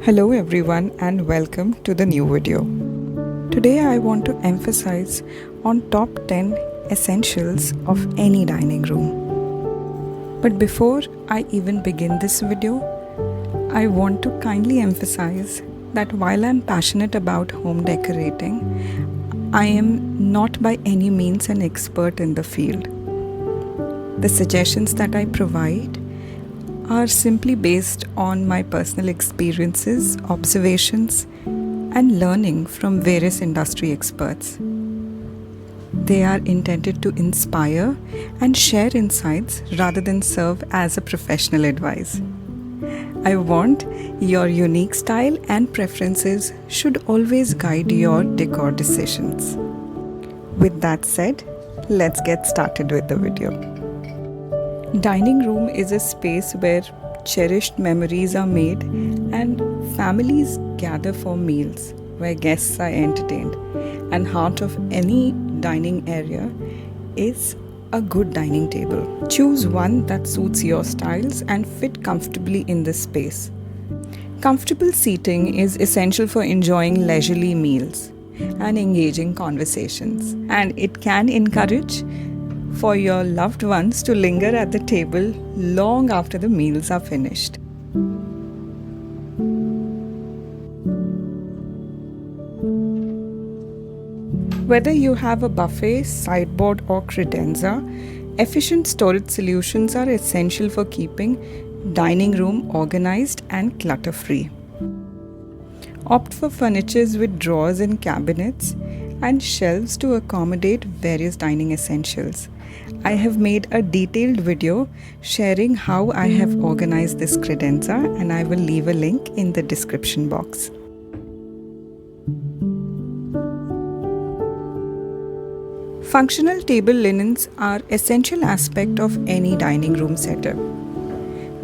Hello everyone and welcome to the new video. Today I want to emphasize on top 10 essentials of any dining room. But before I even begin this video, I want to kindly emphasize that while I'm passionate about home decorating, I am not by any means an expert in the field. The suggestions that I provide are simply based on my personal experiences, observations, and learning from various industry experts. They are intended to inspire and share insights rather than serve as a professional advice. I want your unique style and preferences should always guide your decor decisions. With that said, let's get started with the video. Dining room is a space where cherished memories are made and families gather for meals, where guests are entertained. And heart of any dining area is a good dining table. Choose one that suits your styles and fit comfortably in this space. Comfortable seating is essential for enjoying leisurely meals and engaging conversations, and it can encourage for your loved ones to linger at the table long after the meals are finished. Whether you have a buffet, sideboard or credenza, efficient storage solutions are essential for keeping dining room organized and clutter-free. Opt for furnitures with drawers and cabinets and shelves to accommodate various dining essentials. I have made a detailed video sharing how I have organized this credenza, and I will leave a link in the description box. Functional table linens are an essential aspect of any dining room setup.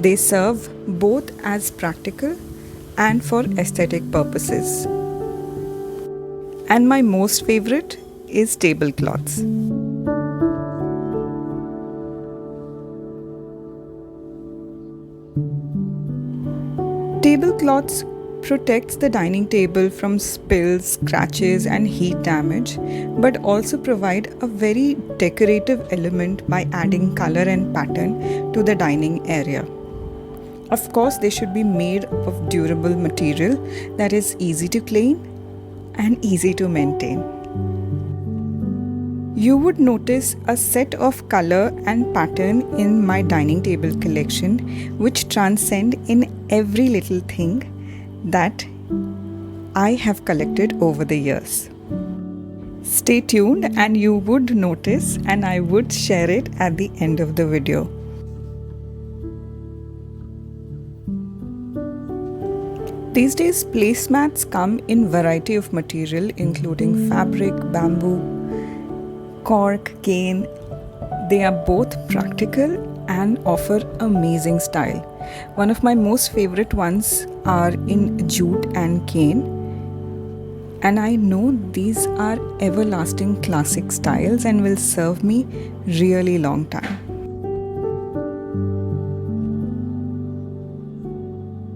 They serve both as practical and for aesthetic purposes. And my most favorite is tablecloths. Tablecloths protects the dining table from spills, scratches and heat damage, but also provide a very decorative element by adding color and pattern to the dining area. Of course, they should be made of durable material that is easy to clean and easy to maintain. You would notice a set of color and pattern in my dining table collection which transcend in every little thing that I have collected over the years. Stay tuned and you would notice, and I would share it at the end of the video. These days, placemats come in variety of material including fabric, bamboo, cork, cane. They are both practical and offer amazing style. One of my most favorite ones are in jute and cane, and I know these are everlasting classic styles and will serve me really long time.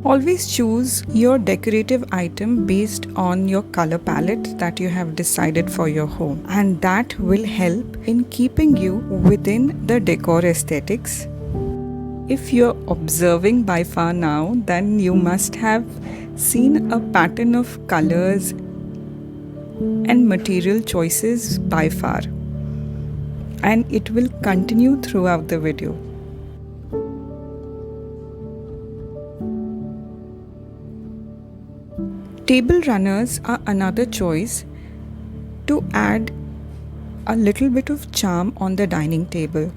Always choose your decorative item based on your color palette that you have decided for your home, and that will help in keeping you within the decor aesthetics. If you're observing by far now, then you must have seen a pattern of colors and material choices by far, and it will continue throughout the video. Table runners are another choice to add a little bit of charm on the dining table.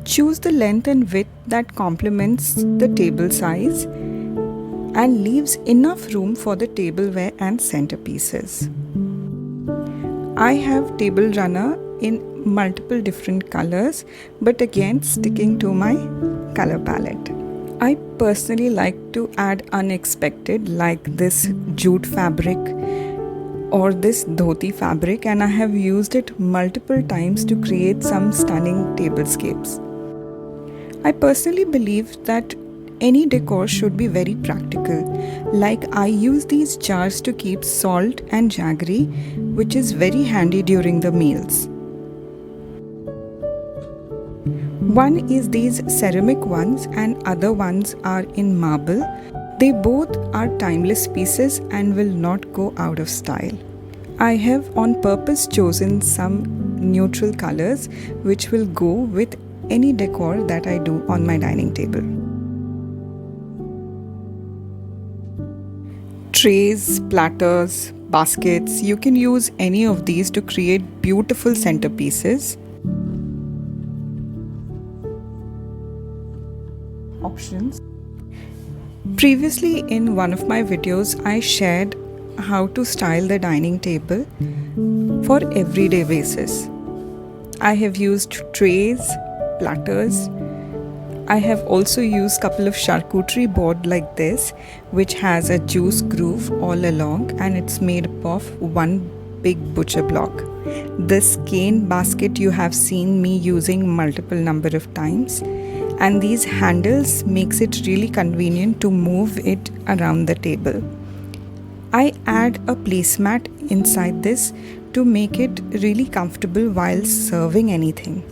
Choose the length and width that complements the table size and leaves enough room for the tableware and centerpieces. I have table runner in multiple different colors, but again sticking to my color palette. I personally like to add unexpected, like this jute fabric or this dhoti fabric, and I have used it multiple times to create some stunning tablescapes. I personally believe that any decor should be very practical. Like I use these jars to keep salt and jaggery, which is very handy during the meals. One is these ceramic ones and other ones are in marble. They both are timeless pieces and will not go out of style. I have on purpose chosen some neutral colors which will go with any decor that I do on my dining table. Trays, platters, baskets, you can use any of these to create beautiful centerpieces. Options. Previously in one of my videos, I shared how to style the dining table for everyday basis. I have used trays, platters. I have also used couple of charcuterie board like this, which has a juice groove all along and it's made up of one big butcher block. This cane basket you have seen me using multiple number of times, and these handles makes it really convenient to move it around the table. I add a placemat inside this to make it really comfortable while serving anything.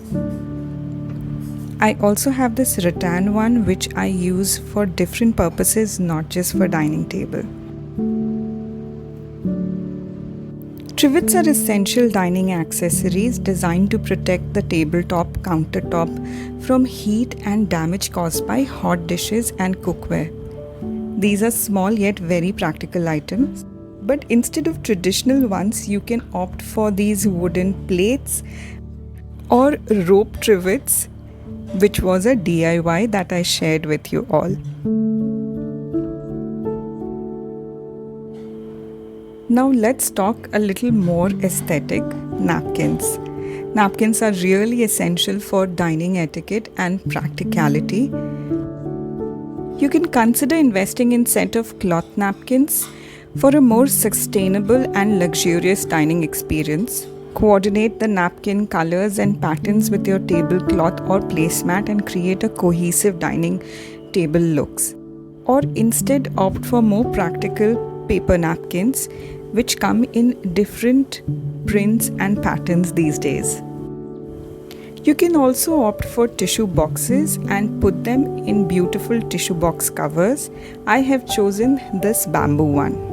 I also have this rattan one which I use for different purposes, not just for dining table. Trivets are essential dining accessories designed to protect the tabletop countertop from heat and damage caused by hot dishes and cookware. These are small yet very practical items. But instead of traditional ones, you can opt for these wooden plates or rope trivets, which was a DIY that I shared with you all. Now let's talk a little more aesthetic. Napkins. Napkins are really essential for dining etiquette and practicality. You can consider investing in set of cloth napkins for a more sustainable and luxurious dining experience. Coordinate the napkin colors and patterns with your tablecloth or placemat and create a cohesive dining table looks. Or instead opt for more practical paper napkins which come in different prints and patterns these days. You can also opt for tissue boxes and put them in beautiful tissue box covers. I have chosen this bamboo one.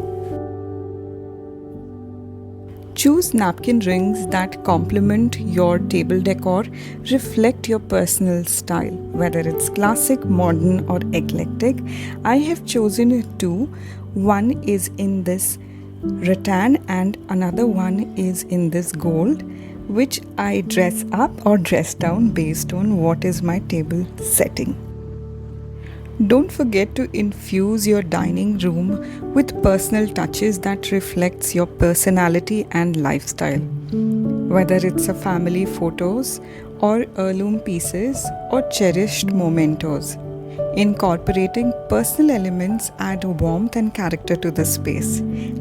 Choose napkin rings that complement your table decor, reflect your personal style, whether it's classic, modern or eclectic. I have chosen two. One is in this rattan and another one is in this gold, which I dress up or dress down based on what is my table setting. Don't forget to infuse your dining room with personal touches that reflects your personality and lifestyle. Whether it's a family photos or heirloom pieces or cherished mementos. Incorporating personal elements add warmth and character to the space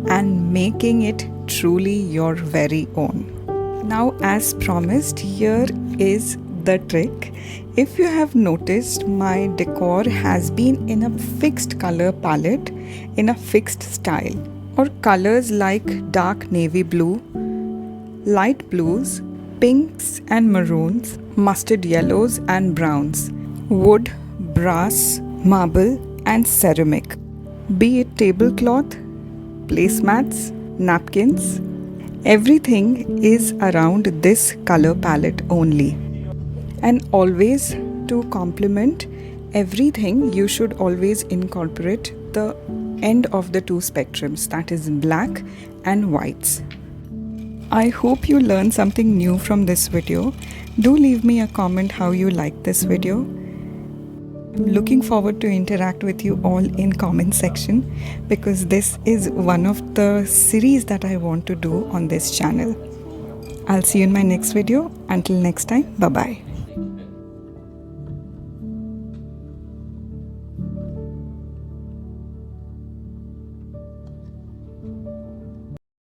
and making it truly your very own. Now, as promised, here is the trick. If you have noticed, my decor has been in a fixed color palette, in a fixed style, or colors like dark navy blue, light blues, pinks and maroons, mustard yellows and browns, wood, brass, marble and ceramic. Be it tablecloth, placemats, napkins, everything is around this color palette only. And always to complement everything, you should always incorporate the end of the two spectrums, that is black and whites. I hope you learned something new from this video. Do leave me a comment how you like this video. I'm looking forward to interact with you all in comment section because this is one of the series that I want to do on this channel. I'll see you in my next video. Until next time, bye bye.